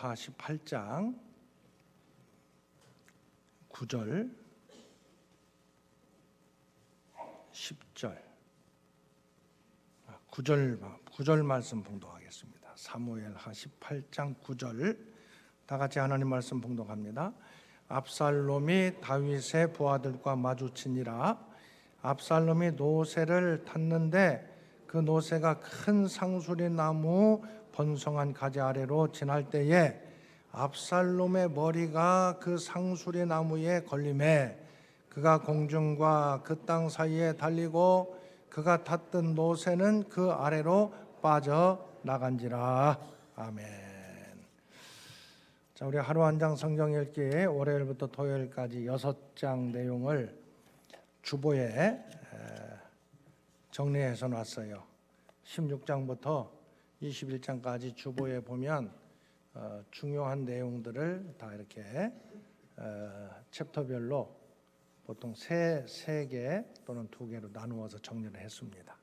하 18장 9절 10절 9절 말씀 봉독하겠습니다. 사무엘하 18장 9절 다 같이 하나님 말씀 봉독합니다. 압살롬이 다윗의 부하들과 마주치니라. 압살롬이 노새를 탔는데 그 노새가 큰 상수리 나무 번성한 가지 아래로 지날 때에 압살롬의 머리가 그 상수리 나무에 걸림에 그가 공중과 그 땅 사이에 달리고 그가 탔던 노새는 그 아래로 빠져나간지라. 아멘. 자, 우리 하루 한 장 성경 읽기에 월요일부터 토요일까지 6장 내용을 주보에 정리해서 놨어요. 16장부터 21장까지 주보에 보면 중요한 내용들을 다 이렇게 챕터별로 보통 세 개 또는 2개로 나누어서 정리를 했습니다.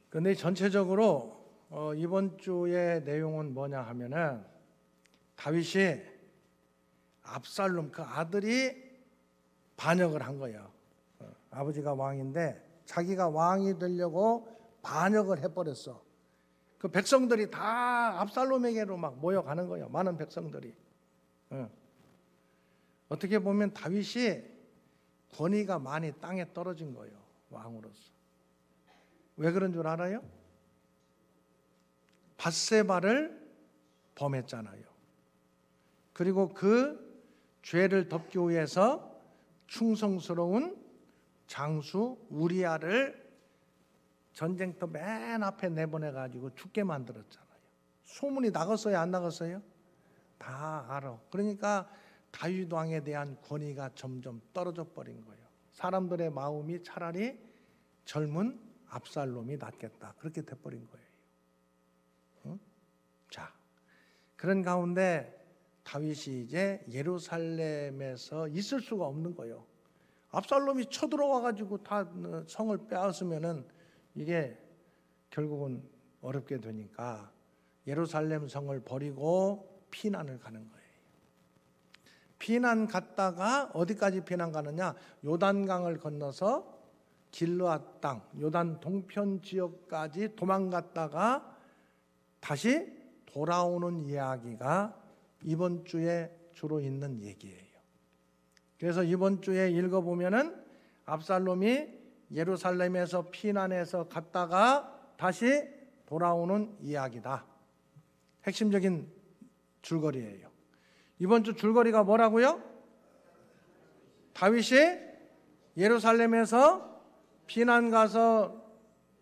그런데 전체적으로 이번 주의 내용은 뭐냐 하면은 다윗이 압살롬 그 아들이 반역을 한 거예요. 아버지가 왕인데 자기가 왕이 되려고 반역을 해버렸어. 그 백성들이 다 압살롬에게로 막 모여가는 거예요. 많은 백성들이. 어떻게 보면 다윗이 권위가 많이 땅에 떨어진 거예요. 왕으로서. 왜 그런 줄 알아요? 밧세바를 범했잖아요. 그리고 그 죄를 덮기 위해서 충성스러운 장수 우리아를 전쟁터 맨 앞에 내보내가지고 죽게 만들었잖아요. 소문이 나갔어요? 안 나갔어요? 다 알아. 그러니까 다윗 왕에 대한 권위가 점점 떨어져 버린 거예요. 사람들의 마음이 차라리 젊은 압살롬이 낫겠다. 그렇게 돼버린 거예요. 자, 그런 가운데 다윗이 이제 예루살렘에서 있을 수가 없는 거예요. 압살롬이 쳐들어와가지고 다 성을 빼앗으면은 이게 결국은 어렵게 되니까 예루살렘 성을 버리고 피난을 가는 거예요. 피난 갔다가 어디까지 피난 가느냐? 요단강을 건너서 길르앗 땅, 요단 동편 지역까지 도망갔다가 다시 돌아오는 이야기가 이번 주에 주로 있는 얘기예요. 그래서 이번 주에 읽어보면은 압살롬이 예루살렘에서 피난해서 갔다가 다시 돌아오는 이야기다. 핵심적인 줄거리예요. 이번 주 줄거리가 뭐라고요? 다윗이 예루살렘에서 피난 가서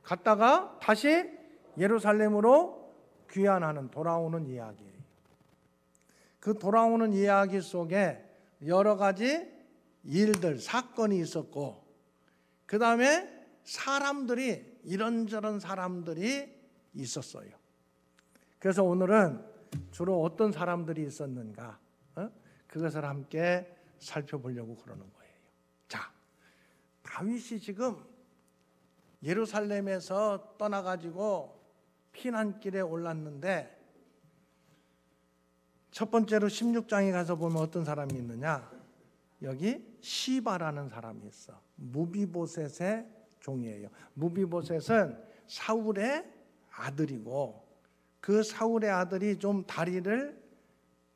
갔다가 다시 예루살렘으로 귀환하는 돌아오는 이야기예요. 그 돌아오는 이야기 속에 여러 가지 일들, 사건이 있었고 그 다음에 사람들이 이런저런 사람들이 있었어요. 그래서 오늘은 주로 어떤 사람들이 있었는가 그것을 함께 살펴보려고 그러는 거예요. 자, 다윗이 지금 예루살렘에서 떠나가지고 피난길에 올랐는데 첫 번째로 16장에 가서 보면 어떤 사람이 있느냐? 여기 시바라는 사람이 있어. 무비보셋의 종이에요. 무비보셋은 사울의 아들이고 그 사울의 아들이 좀 다리를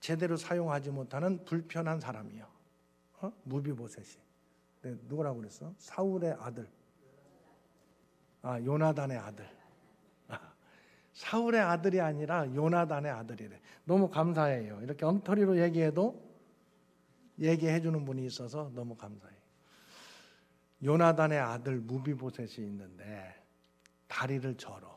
제대로 사용하지 못하는 불편한 사람이에요. 무비보셋이. 네, 누구라고 그랬어? 사울의 아들. 요나단의 아들. 사울의 아들이 아니라 요나단의 아들이래. 너무 감사해요. 이렇게 엉터리로 얘기해도 얘기해 주는 분이 있어서 너무 감사해요. 요나단의 아들 무비보셋이 있는데 다리를 절어.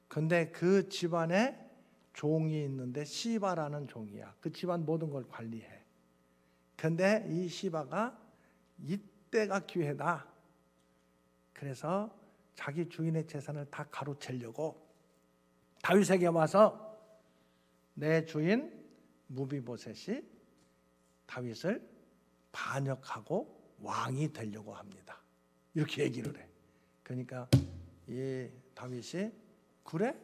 근데 그 집안에 종이 있는데 시바라는 종이야. 그 집안 모든 걸 관리해. 근데 이 시바가 이때가 기회다. 그래서 자기 주인의 재산을 다 가로채려고 다윗에게 와서 내 주인 무비보셋이 다윗을 반역하고 왕이 되려고 합니다. 이렇게 얘기를 해. 그러니까 이 다윗이 그래?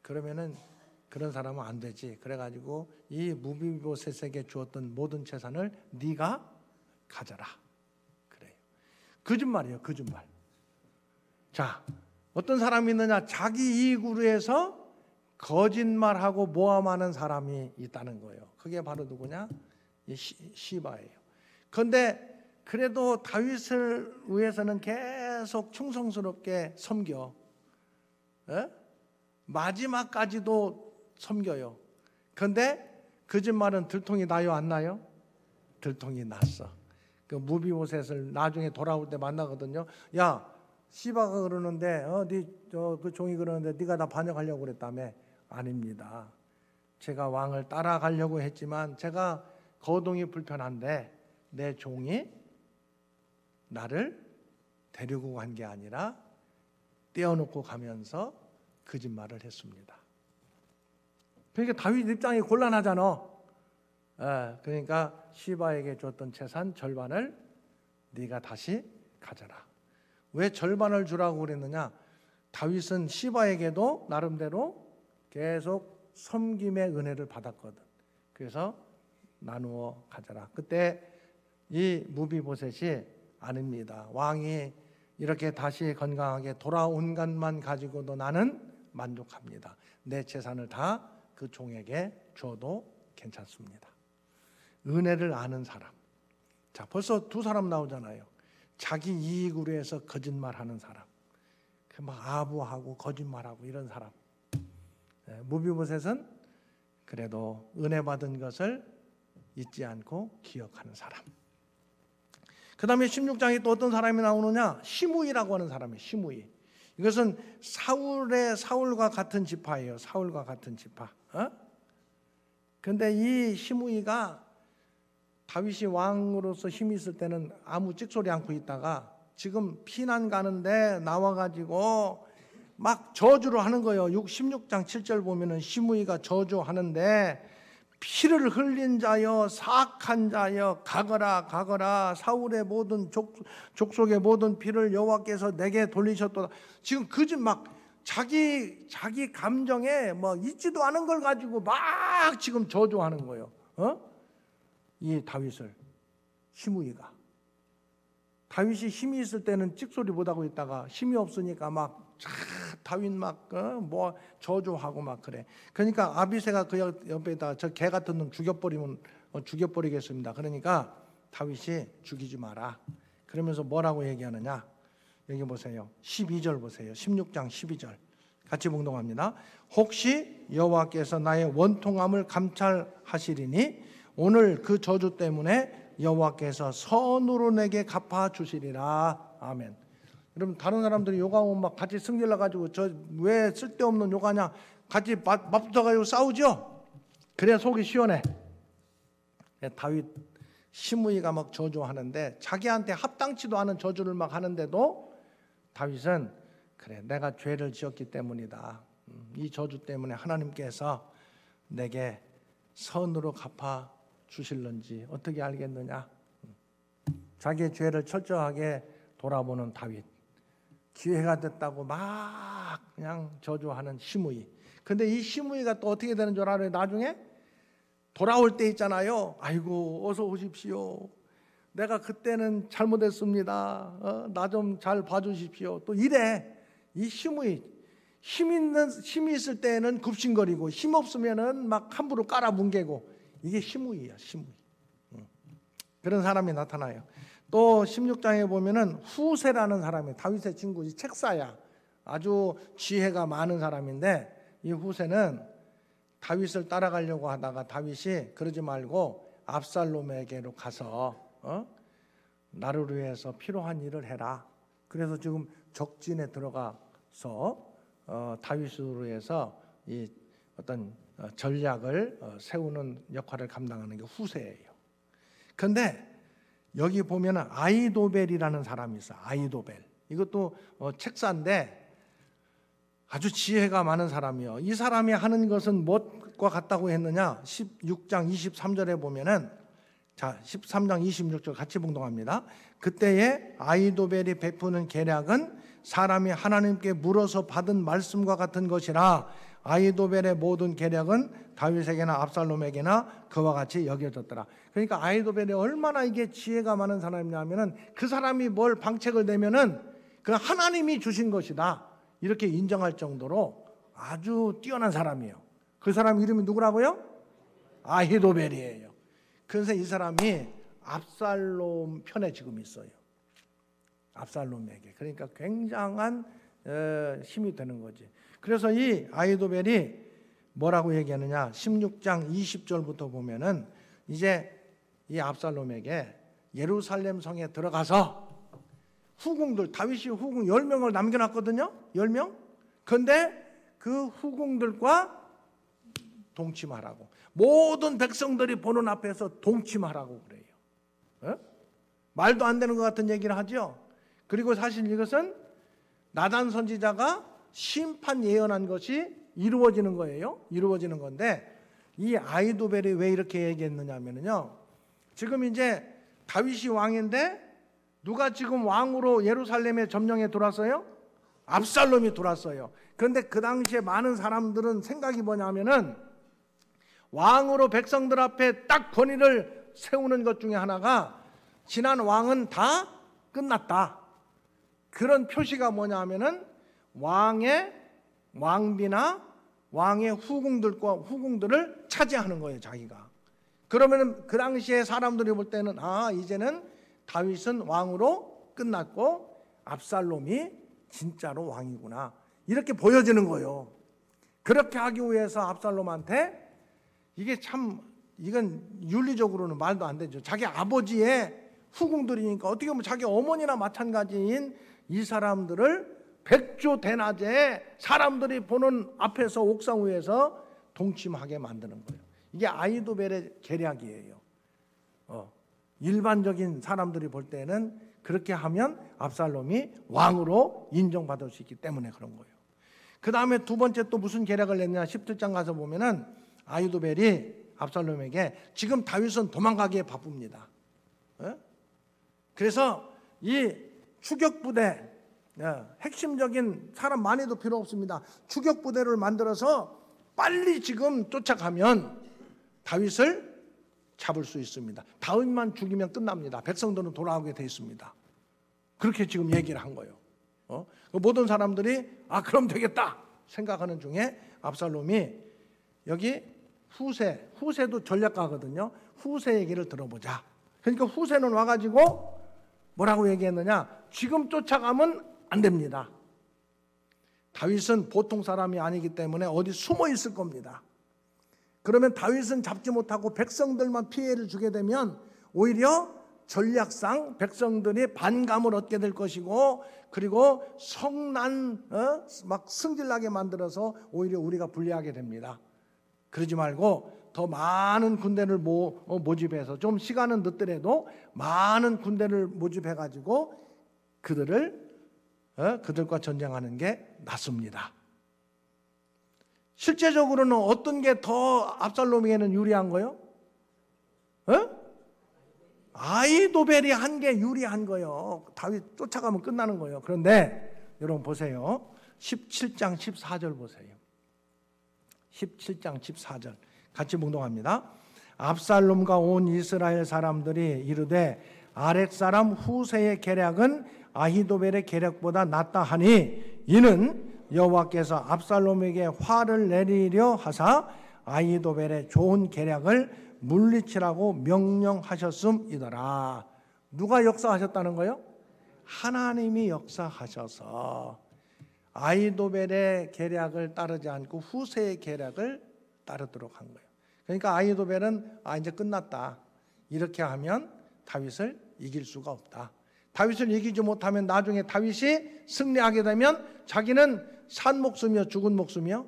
그러면은 그런 사람은 안 되지. 그래가지고 이 무비보셋에게 주었던 모든 재산을 네가 가져라. 그래요. 거짓말이에요. 거짓말. 자, 어떤 사람이 있느냐? 자기 이익으로 해서 거짓말하고 모함하는 사람이 있다는 거예요. 그게 바로 누구냐? 이 시바예요. 그런데 그래도 다윗을 위해서는 계속 충성스럽게 섬겨. 에? 마지막까지도 섬겨요. 그런데 거짓말은 들통이 나요, 안 나요? 들통이 났어. 그 무비보셋을 나중에 돌아올 때 만나거든요. 야, 시바가 그러는데, 그 종이 그러는데 네가 나 반역하려고 그랬다며? 아닙니다. 제가 왕을 따라가려고 했지만 제가 거동이 불편한데 내 종이 나를 데리고 간 게 아니라 떼어놓고 가면서 거짓말을 했습니다. 그러니까 다윗 입장이 곤란하잖아. 그러니까 시바에게 줬던 재산 절반을 네가 다시 가져라. 왜 절반을 주라고 그랬느냐? 다윗은 시바에게도 나름대로 계속 섬김의 은혜를 받았거든. 그래서 나누어 가져라. 그때 이 무비보셋이 아닙니다. 왕이 이렇게 다시 건강하게 돌아온 것만 가지고도 나는 만족합니다. 내 재산을 다 그 종에게 줘도 괜찮습니다. 은혜를 아는 사람. 자, 벌써 두 사람 나오잖아요. 자기 이익으로 해서 거짓말하는 사람. 막 아부하고 거짓말하고 이런 사람. 무비보셋은 그래도 은혜 받은 것을 잊지 않고 기억하는 사람. 그 다음에 16장에 또 어떤 사람이 나오느냐? 시므이라고 하는 사람이에요. 시므이. 이것은 사울과 같은 지파예요. 사울과 같은 지파. 그런데 이 시므이가 다윗이 왕으로서 힘이 있을 때는 아무 찍소리 않고 있다가 지금 피난 가는데 나와가지고 막 저주를 하는 거예요. 16장 7절 보면은 시므이가 저주하는데 피를 흘린 자여 사악한 자여 가거라 가거라 사울의 모든 족속의 모든 피를 여호와께서 내게 돌리셨도다. 지금 그집 막 자기 감정에 뭐 있지도 않은 걸 가지고 막 지금 저주하는 거예요. 이 다윗을 시므이가 다윗이 힘이 있을 때는 찍소리 못하고 있다가 힘이 없으니까 막 다윗 막 뭐 저주하고 막 그래. 그러니까 아비새가 그 옆에다 저 개 같은 놈 죽여버리면 죽여버리겠습니다. 그러니까 다윗이 죽이지 마라. 그러면서 뭐라고 얘기하느냐? 여기 보세요. 12절 보세요. 16장 12절 같이 봉독합니다. 혹시 여호와께서 나의 원통함을 감찰하시리니 오늘 그 저주 때문에 여호와께서 선으로 내게 갚아주시리라. 아멘. 여러분 다른 사람들이 요가하면 막 같이 승질나 가지고 저 왜 쓸데없는 요가냐 같이 맞붙어 가지고 싸우죠. 그래야 속이 시원해. 다윗 시므이가 막 저주하는데 자기한테 합당치도 않은 저주를 막 하는데도 다윗은 그래 내가 죄를 지었기 때문이다. 이 저주 때문에 하나님께서 내게 선으로 갚아 주실런지 어떻게 알겠느냐. 자기의 죄를 철저하게 돌아보는 다윗. 기회가 됐다고 막 그냥 저주하는 시므이. 근데 이 시므이가 또 어떻게 되는 줄 알아요? 나중에 돌아올 때 있잖아요. 아이고 어서 오십시오. 내가 그때는 잘못했습니다. 나 좀 잘 봐주십시오. 또 이래. 이 시므이 힘이 있을 때는 굽신거리고 힘 없으면은 막 함부로 깔아뭉개고 이게 시므이야. 시므이. 그런 사람이 나타나요. 또 16장에 보면은 후세라는 사람이 다윗의 친구 책사야. 아주 지혜가 많은 사람인데 이 후세는 다윗을 따라가려고 하다가 다윗이 그러지 말고 압살롬에게로 가서 나를 위해서 필요한 일을 해라. 그래서 지금 적진에 들어가서 다윗으로 해서 이 어떤 전략을 세우는 역할을 감당하는 게 후세예요. 그런데 여기 보면 아이도벨이라는 사람이 있어. 아이도벨. 이것도 책사인데 아주 지혜가 많은 사람이요. 이 사람이 하는 것은 무엇과 같다고 했느냐? 16장 23절에 보면은 자 13장 26절 같이 봉독합니다. 그때에 아이도벨이 베푸는 계략은 사람이 하나님께 물어서 받은 말씀과 같은 것이라 아히도벨의 모든 계략은 다윗에게나 압살롬에게나 그와 같이 여겨졌더라. 그러니까 아히도벨이 얼마나 이게 지혜가 많은 사람이냐면은 그 사람이 뭘 방책을 내면은 그 하나님이 주신 것이다 이렇게 인정할 정도로 아주 뛰어난 사람이에요. 그 사람 이름이 누구라고요? 아히도벨이에요. 그래서 이 사람이 압살롬 편에 지금 있어요. 압살롬에게. 그러니까 굉장한 힘이 되는 거지. 그래서 이 아히도벨이 뭐라고 얘기하느냐, 16장 20절부터 보면은 이제 이 압살롬에게 예루살렘 성에 들어가서 후궁들, 다윗이 후궁 10명을 남겨놨거든요. 10명. 그런데 그 후궁들과 동침하라고, 모든 백성들이 보는 앞에서 동침하라고 그래요. 말도 안 되는 것 같은 얘기를 하죠. 그리고 사실 이것은 나단 선지자가 심판 예언한 것이 이루어지는 거예요. 이루어지는 건데, 이 아히도벨이 왜 이렇게 얘기했느냐면요, 지금 이제 다윗이 왕인데 누가 지금 왕으로 예루살렘에 점령해 들어왔어요? 압살롬이 들어왔어요. 그런데 그 당시에 많은 사람들은 생각이 뭐냐면은 왕으로 백성들 앞에 딱 권위를 세우는 것 중에 하나가 지난 왕은 다 끝났다. 그런 표시가 뭐냐면은 왕의 왕비나 왕의 후궁들을 차지하는 거예요, 자기가. 그러면은 그 당시에 사람들이 볼 때는 이제는 다윗은 왕으로 끝났고 압살롬이 진짜로 왕이구나, 이렇게 보여지는 거예요. 그렇게 하기 위해서 압살롬한테, 이건 윤리적으로는 말도 안 되죠. 자기 아버지의 후궁들이니까 어떻게 보면 자기 어머니나 마찬가지인 이 사람들을 백조대낮에 사람들이 보는 앞에서 옥상 위에서 동침하게 만드는 거예요. 이게 아히도벨의 계략이에요. 일반적인 사람들이 볼 때는 그렇게 하면 압살롬이 왕으로 인정받을 수 있기 때문에 그런 거예요. 그 다음에 두 번째 또 무슨 계략을 냈냐, 17장 가서 보면은 아히도벨이 압살롬에게 지금 다윗은 도망가기에 바쁩니다. 그래서 이 추격부대, 핵심적인 사람 많이도 필요 없습니다. 추격부대를 만들어서 빨리 지금 쫓아가면 다윗을 잡을 수 있습니다. 다윗만 죽이면 끝납니다. 백성들은 돌아오게 돼 있습니다. 그렇게 지금 얘기를 한 거예요. 모든 사람들이 그럼 되겠다 생각하는 중에 압살롬이 여기 후세도 전략가거든요. 후세 얘기를 들어보자. 그러니까 후세는 와가지고 뭐라고 얘기했느냐, 지금 쫓아가면 안 됩니다. 다윗은 보통 사람이 아니기 때문에 어디 숨어 있을 겁니다. 그러면 다윗은 잡지 못하고 백성들만 피해를 주게 되면 오히려 전략상 백성들이 반감을 얻게 될 것이고, 그리고 성난 막 승질나게 만들어서 오히려 우리가 불리하게 됩니다. 그러지 말고 더 많은 군대를 모집해서, 좀 시간은 늦더라도 많은 군대를 모집해가지고 그들과 전쟁하는 게 낫습니다. 실제적으로는 어떤 게 더 압살롬에게는 유리한 거요? 아히도벨이 한 게 유리한 거예요. 다윗 쫓아가면 끝나는 거예요. 그런데 여러분 보세요. 17장 14절 보세요. 17장 14절 같이 묵독합니다. 압살롬과 온 이스라엘 사람들이 이르되 아렉 사람 후세의 계략은 아히도벨의 계략보다 낫다 하니, 이는 여호와께서 압살롬에게 화를 내리려 하사 아히도벨의 좋은 계략을 물리치라고 명령하셨음이더라. 누가 역사하셨다는 거예요? 하나님이 역사하셔서 아히도벨의 계략을 따르지 않고 후세의 계략을 따르도록 한 거예요. 그러니까 아히도벨은 이제 끝났다, 이렇게 하면 다윗을 이길 수가 없다. 다윗을 이기지 못하면 나중에 다윗이 승리하게 되면 자기는 산 목숨이요, 죽은 목숨이요?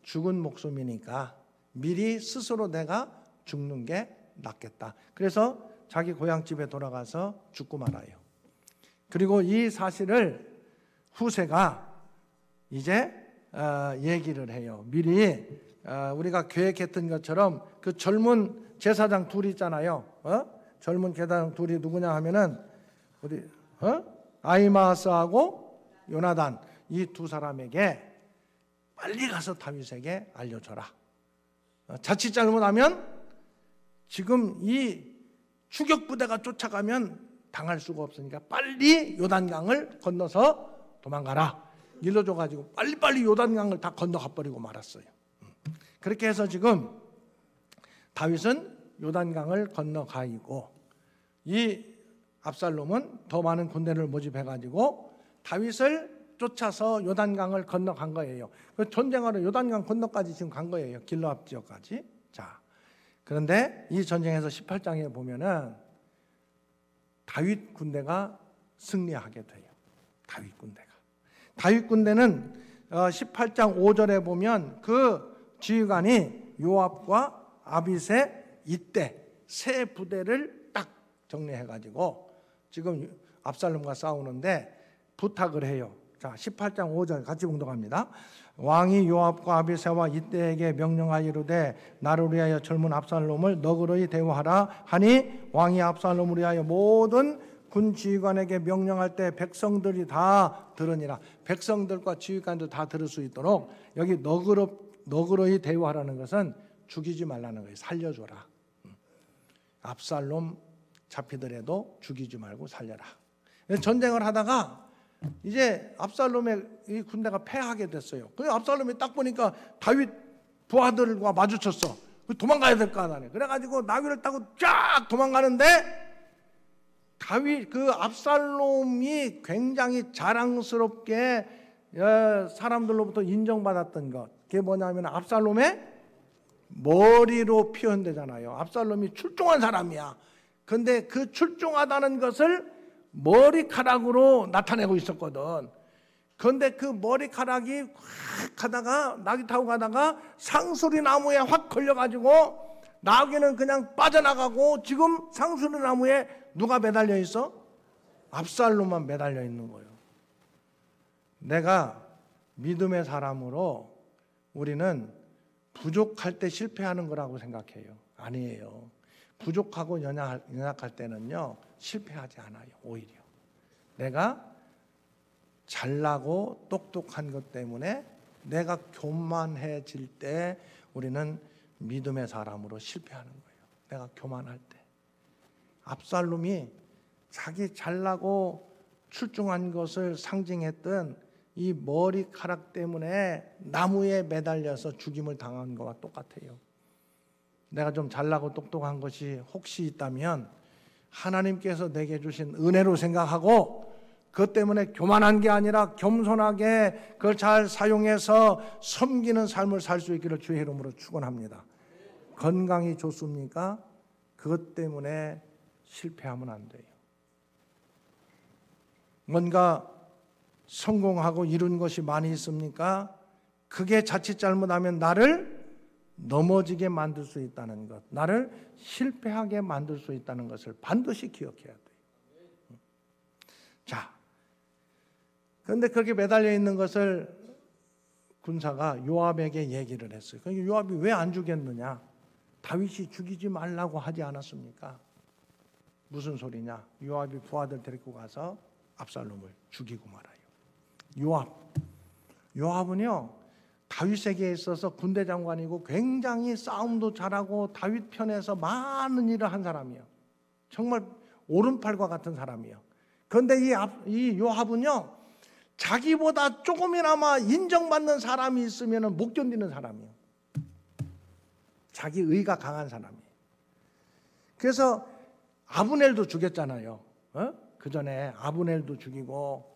죽은 목숨이니까 미리 스스로 내가 죽는 게 낫겠다. 그래서 자기 고향집에 돌아가서 죽고 말아요. 그리고 이 사실을 후세가 이제 얘기를 해요. 미리 우리가 계획했던 것처럼 그 젊은 제사장 둘이 있잖아요. 젊은 제사장 둘이 누구냐 하면은 우리 아히마아스하고 요나단, 이 두 사람에게 빨리 가서 다윗에게 알려줘라. 자칫 잘못하면 지금 이 추격 부대가 쫓아가면 당할 수가 없으니까 빨리 요단강을 건너서 도망가라. 일러줘가지고 빨리빨리 요단강을 다 건너가 버리고 말았어요. 그렇게 해서 지금 다윗은 요단강을 건너가 있고, 이 압살롬은 더 많은 군대를 모집해가지고 다윗을 쫓아서 요단강을 건너간 거예요. 그 전쟁하러 요단강 건너까지 지금 간 거예요. 길르압 지역까지. 자, 그런데 이 전쟁에서 18장에 보면은 다윗 군대가 승리하게 돼요. 다윗 군대는 18장 5절에 보면 그 지휘관이 요압과 아비새 이때 세 부대를 딱 정리해가지고 지금 압살롬과 싸우는데 부탁을 해요. 자, 18장 5절 같이 공독합니다. 왕이 요압과 아비새와 이때에게 명령하여 이르되 나를 위하여 젊은 압살롬을 너그러이 대우하라 하니, 왕이 압살롬을 위하여 모든 군 지휘관에게 명령할 때 백성들이 다 들으니라. 백성들과 지휘관도 다 들을 수 있도록 여기 너그러이 대우하라는 것은 죽이지 말라는 거예요. 살려줘라. 압살롬 잡히더라도 죽이지 말고 살려라. 전쟁을 하다가 이제 압살롬의 이 군대가 패하게 됐어요. 그 압살롬이 딱 보니까 다윗 부하들과 마주쳤어. 도망가야 될 거 아니에요. 그래가지고 나귀를 타고 쫙 도망가는데 다윗 그 압살롬이 굉장히 자랑스럽게 사람들로부터 인정받았던 것, 그게 뭐냐면 압살롬의 머리로 표현되잖아요. 압살롬이 출중한 사람이야. 근데 그 출중하다는 것을 머리카락으로 나타내고 있었거든. 그런데 그 머리카락이 확 가다가 나귀 타고 가다가 상수리 나무에 확 걸려가지고 나귀는 그냥 빠져나가고, 지금 상수리 나무에 누가 매달려 있어? 압살롬만 매달려 있는 거예요. 내가 믿음의 사람으로 우리는 부족할 때 실패하는 거라고 생각해요. 아니에요. 부족하고 연약할 때는요 실패하지 않아요. 오히려 내가 잘나고 똑똑한 것 때문에 내가 교만해질 때 우리는 믿음의 사람으로 실패하는 거예요. 내가 교만할 때. 압살롬이 자기 잘나고 출중한 것을 상징했던 이 머리카락 때문에 나무에 매달려서 죽임을 당한 것과 똑같아요. 내가 좀 잘나고 똑똑한 것이 혹시 있다면 하나님께서 내게 주신 은혜로 생각하고, 그것 때문에 교만한 게 아니라 겸손하게 그걸 잘 사용해서 섬기는 삶을 살 수 있기를 주의 이름으로 축원합니다. 건강이 좋습니까? 그것 때문에 실패하면 안 돼요. 뭔가 성공하고 이룬 것이 많이 있습니까? 그게 자칫 잘못하면 나를 넘어지게 만들 수 있다는 것, 나를 실패하게 만들 수 있다는 것을 반드시 기억해야 돼요. 자, 그런데 그렇게 매달려 있는 것을 군사가 요압에게 얘기를 했어요. 그러니까 요압이 왜 안 죽였느냐? 다윗이 죽이지 말라고 하지 않았습니까? 무슨 소리냐? 요압이 부하들 데리고 가서 압살롬을 죽이고 말아요. 요압은요 다윗에게 있어서 군대 장관이고 굉장히 싸움도 잘하고 다윗 편에서 많은 일을 한 사람이에요. 정말 오른팔과 같은 사람이에요. 그런데 이 요압은요 자기보다 조금이나마 인정받는 사람이 있으면 못 견디는 사람이에요. 자기 의가 강한 사람이에요. 그래서 아브넬도 죽였잖아요. 그 전에 아브넬도 죽이고,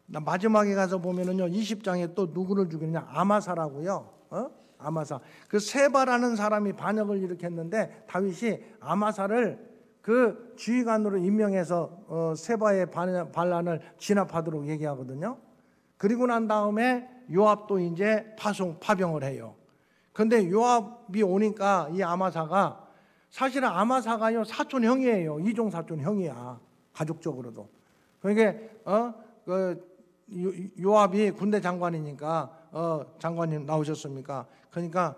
마지막에 가서 보면은요 20장에 또 누구를 죽이느냐? 아마사라고요. 아마사. 그 세바라는 사람이 반역을 일으켰는데 다윗이 아마사를 그 지휘관으로 임명해서 세바의 반란을 진압하도록 얘기하거든요. 그리고 난 다음에 요압도 이제 파병을 해요. 그런데 요압이 오니까 이 아마사가, 사실은 아마사가요 사촌 형이에요. 이종 사촌 형이야. 가족적으로도. 그러니까 요압이 군대 장관이니까 장관님 나오셨습니까? 그러니까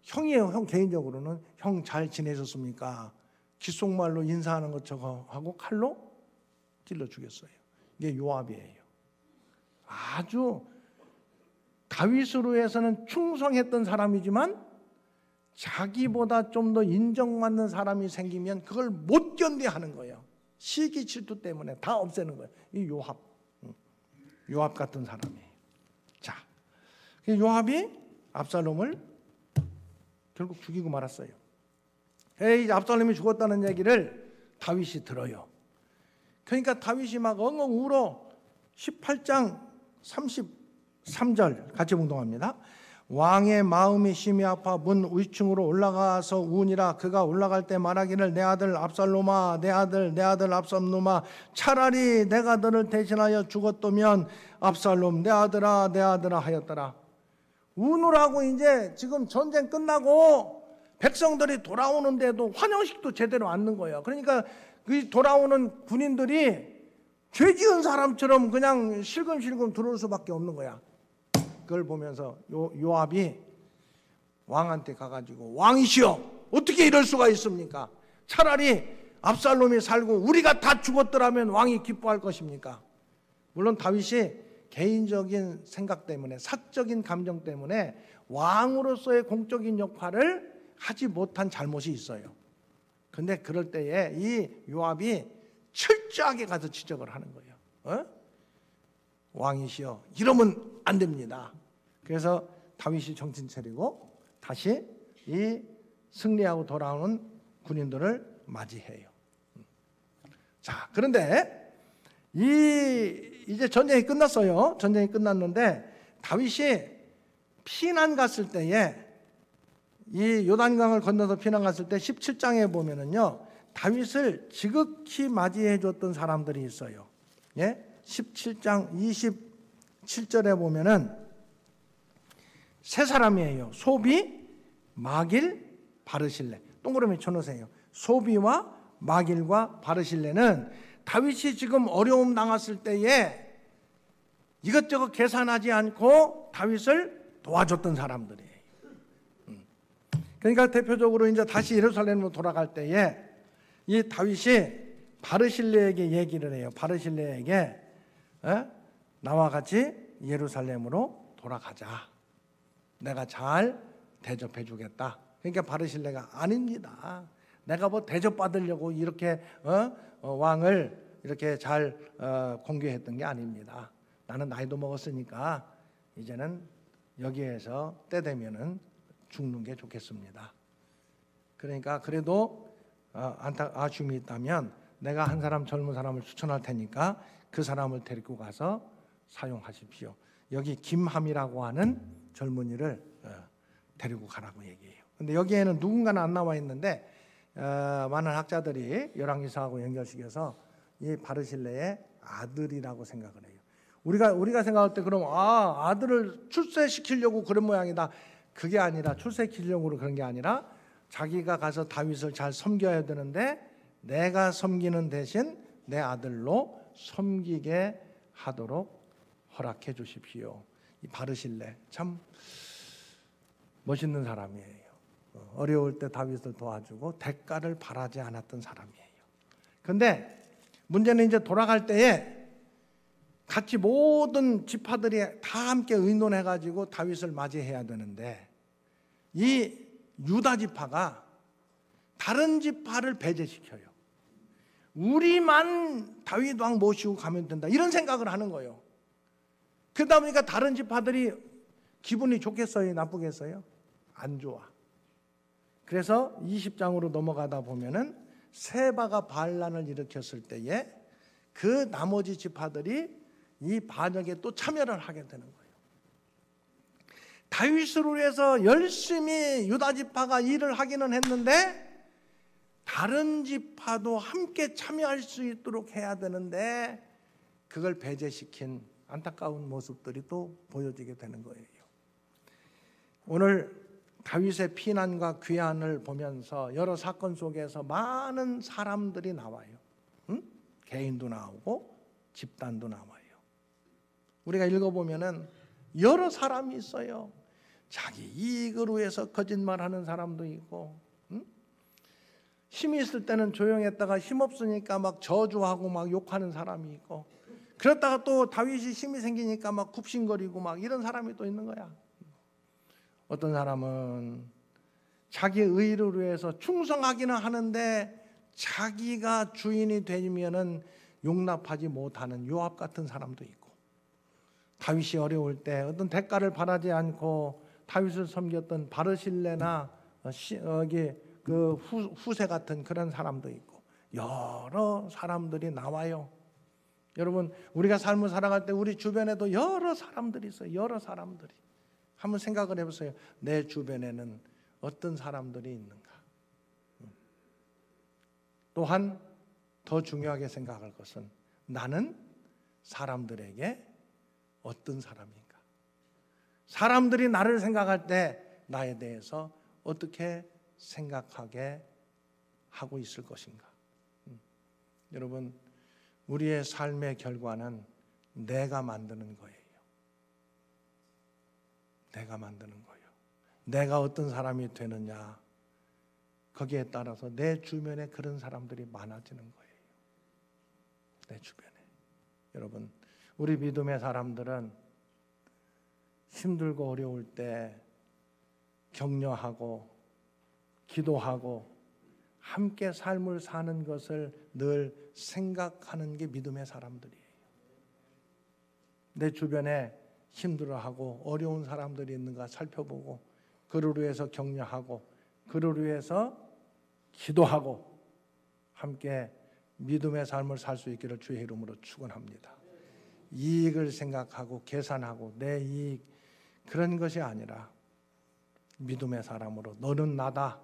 형이에요. 형 개인적으로는 형 잘 지내셨습니까? 귓속말로 인사하는 것처럼 하고 칼로 찔러 죽였어요. 이게 요압이에요. 아주 다윗으로 해서는 충성했던 사람이지만 자기보다 좀 더 인정받는 사람이 생기면 그걸 못 견뎌하는 거예요. 시기 질투 때문에 다 없애는 거예요. 이 요압 같은 사람이에요. 자, 요압이 압살롬을 결국 죽이고 말았어요. 이 압살롬이 죽었다는 얘기를 다윗이 들어요. 그러니까 다윗이 막 엉엉 울어. 18장 33절 같이 봉독합니다. 왕의 마음이 심히 아파 문 위층으로 올라가서 우니라. 그가 올라갈 때 말하기를 내 아들 압살롬아, 내 아들 압살롬아, 차라리 내가 너를 대신하여 죽었다면 압살롬 내 아들아 하였더라. 우느라고 이제 지금 전쟁 끝나고 백성들이 돌아오는데도 환영식도 제대로 안 넣는 거예요. 그러니까 그 돌아오는 군인들이 죄 지은 사람처럼 그냥 실금실금 들어올 수밖에 없는 거야. 그걸 보면서 요압이 왕한테 가가지고 왕이시여 어떻게 이럴 수가 있습니까? 차라리 압살롬이 살고 우리가 다 죽었더라면 왕이 기뻐할 것입니까? 물론 다윗이 개인적인 생각 때문에 사적인 감정 때문에 왕으로서의 공적인 역할을 하지 못한 잘못이 있어요. 근데 그럴 때에 이 요압이 철저하게 가서 지적을 하는 거예요. 왕이시여 이러면 안 됩니다. 그래서 다윗이 정신 차리고 다시 이 승리하고 돌아오는 군인들을 맞이해요. 자, 그런데 이제 전쟁이 끝났어요. 전쟁이 끝났는데 다윗이 피난 갔을 때에 이 요단강을 건너서 피난 갔을 때 17장에 보면은요 다윗을 지극히 맞이해 줬던 사람들이 있어요. 예? 17장 27절에 보면은 세 사람이에요. 소비, 마길, 바르실레. 동그라미 쳐놓으세요. 소비와 마길과 바르실레는 다윗이 지금 어려움 당했을 때에 이것저것 계산하지 않고 다윗을 도와줬던 사람들이에요. 그러니까 대표적으로 이제 다시 예루살렘으로 돌아갈 때에 이 다윗이 바르실레에게 얘기를 해요. 바르실레에게 나와 같이 예루살렘으로 돌아가자. 내가 잘 대접해 주겠다. 그러니까 바르실레가 아닙니다. 내가 뭐 대접받으려고 이렇게 왕을 이렇게 잘 공개했던 게 아닙니다. 나는 나이도 먹었으니까 이제는 여기에서 때 되면은 죽는 게 좋겠습니다. 그러니까 그래도 아쉬움이 있다면 내가 한 사람 젊은 사람을 추천할 테니까 그 사람을 데리고 가서 사용하십시오. 여기 김함이라고 하는 젊은이를 데리고 가라고 얘기해요. 근데 여기에는 누군가는 안 나와 있는데 많은 학자들이 열왕기사하고 연결시켜서 이 바르실레의 아들이라고 생각을 해요. 우리가 생각할 때 그럼 아들을 출세시키려고 그런 모양이다. 그게 아니라 출세시키려고 그런 게 아니라 자기가 가서 다윗을 잘 섬겨야 되는데 내가 섬기는 대신 내 아들로 섬기게 하도록 허락해 주십시오. 이 바르실레 참 멋있는 사람이에요. 어려울 때 다윗을 도와주고 대가를 바라지 않았던 사람이에요. 그런데 문제는 이제 돌아갈 때에 같이 모든 지파들이 다 함께 의논해가지고 다윗을 맞이해야 되는데 이 유다 지파가 다른 지파를 배제시켜요. 우리만 다윗 왕 모시고 가면 된다 이런 생각을 하는 거예요. 그러다 보니까 다른 지파들이 기분이 좋겠어요? 나쁘겠어요? 안 좋아. 그래서 20장으로 넘어가다 보면은 세바가 반란을 일으켰을 때에 그 나머지 지파들이 이 반역에 또 참여를 하게 되는 거예요. 다윗으로 해서 열심히 유다 지파가 일을 하기는 했는데 다른 지파도 함께 참여할 수 있도록 해야 되는데 그걸 배제시킨 안타까운 모습들이 또 보여지게 되는 거예요. 오늘 다윗의 피난과 귀환을 보면서 여러 사건 속에서 많은 사람들이 나와요. 개인도 나오고 집단도 나와요. 우리가 읽어보면은 여러 사람이 있어요. 자기 이익을 위해서 거짓말하는 사람도 있고, 힘이 있을 때는 조용했다가 힘 없으니까 막 저주하고 막 욕하는 사람이 있고, 그랬다가 또 다윗이 힘이 생기니까 막 굽신거리고 막 이런 사람이 또 있는 거야. 어떤 사람은 자기 의를 위해서 충성하기는 하는데 자기가 주인이 되면은 용납하지 못하는 요압 같은 사람도 있고, 다윗이 어려울 때 어떤 대가를 바라지 않고 다윗을 섬겼던 바르실레나 그 후세 같은 그런 사람도 있고, 여러 사람들이 나와요. 여러분, 우리가 삶을 살아갈 때 우리 주변에도 여러 사람들이 있어요. 여러 사람들이. 한번 생각을 해보세요. 내 주변에는 어떤 사람들이 있는가? 또한 더 중요하게 생각할 것은 나는 사람들에게 어떤 사람인가? 사람들이 나를 생각할 때 나에 대해서 어떻게 생각하게 하고 있을 것인가? 여러분, 우리의 삶의 결과는 내가 만드는 거예요. 내가 만드는 거예요. 내가 어떤 사람이 되느냐, 거기에 따라서 내 주변에 그런 사람들이 많아지는 거예요. 내 주변에. 여러분, 우리 믿음의 사람들은 힘들고 어려울 때 격려하고 기도하고 함께 삶을 사는 것을 늘 생각하는 게 믿음의 사람들이에요. 내 주변에 힘들어하고 어려운 사람들이 있는가 살펴보고 그를 위해서 격려하고 그를 위해서 기도하고 함께 믿음의 삶을 살 수 있기를 주의 이름으로 축원합니다. 이익을 생각하고 계산하고 내 이익 그런 것이 아니라 믿음의 사람으로 너는 나다,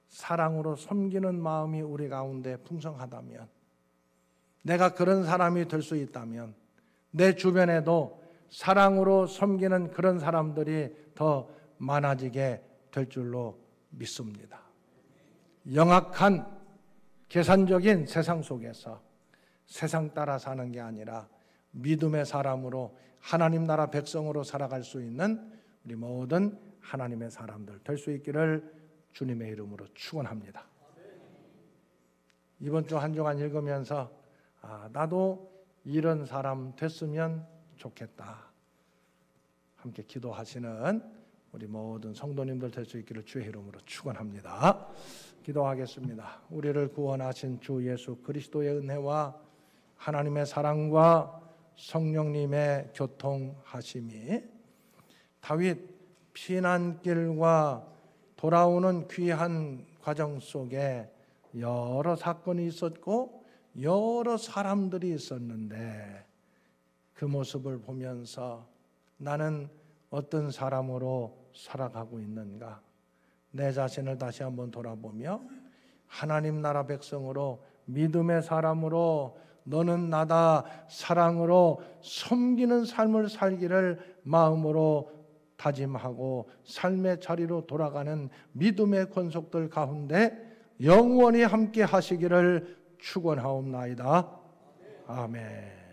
사랑으로 섬기는 마음이 우리 가운데 풍성하다면, 내가 그런 사람이 될 수 있다면 내 주변에도 사랑으로 섬기는 그런 사람들이 더 많아지게 될 줄로 믿습니다. 영악한 계산적인 세상 속에서 세상 따라 사는 게 아니라 믿음의 사람으로 하나님 나라 백성으로 살아갈 수 있는 우리 모든 하나님의 사람들 될 수 있기를 주님의 이름으로 축원합니다. 이번 주 한 주간 읽으면서 나도 이런 사람 됐으면 좋겠다. 함께 기도하시는 우리 모든 성도님들 될 수 있기를 주의 이름으로 축원합니다. 기도하겠습니다. 우리를 구원하신 주 예수 그리스도의 은혜와 하나님의 사랑과 성령님의 교통하심이 다윗 피난길과 돌아오는 귀한 과정 속에 여러 사건이 있었고 여러 사람들이 있었는데 그 모습을 보면서 나는 어떤 사람으로 살아가고 있는가? 내 자신을 다시 한번 돌아보며 하나님 나라 백성으로 믿음의 사람으로 너는 나다 사랑으로 섬기는 삶을 살기를 마음으로 다짐하고 삶의 자리로 돌아가는 믿음의 권속들 가운데 영원히 함께 하시기를 축원하옵나이다. 아멘.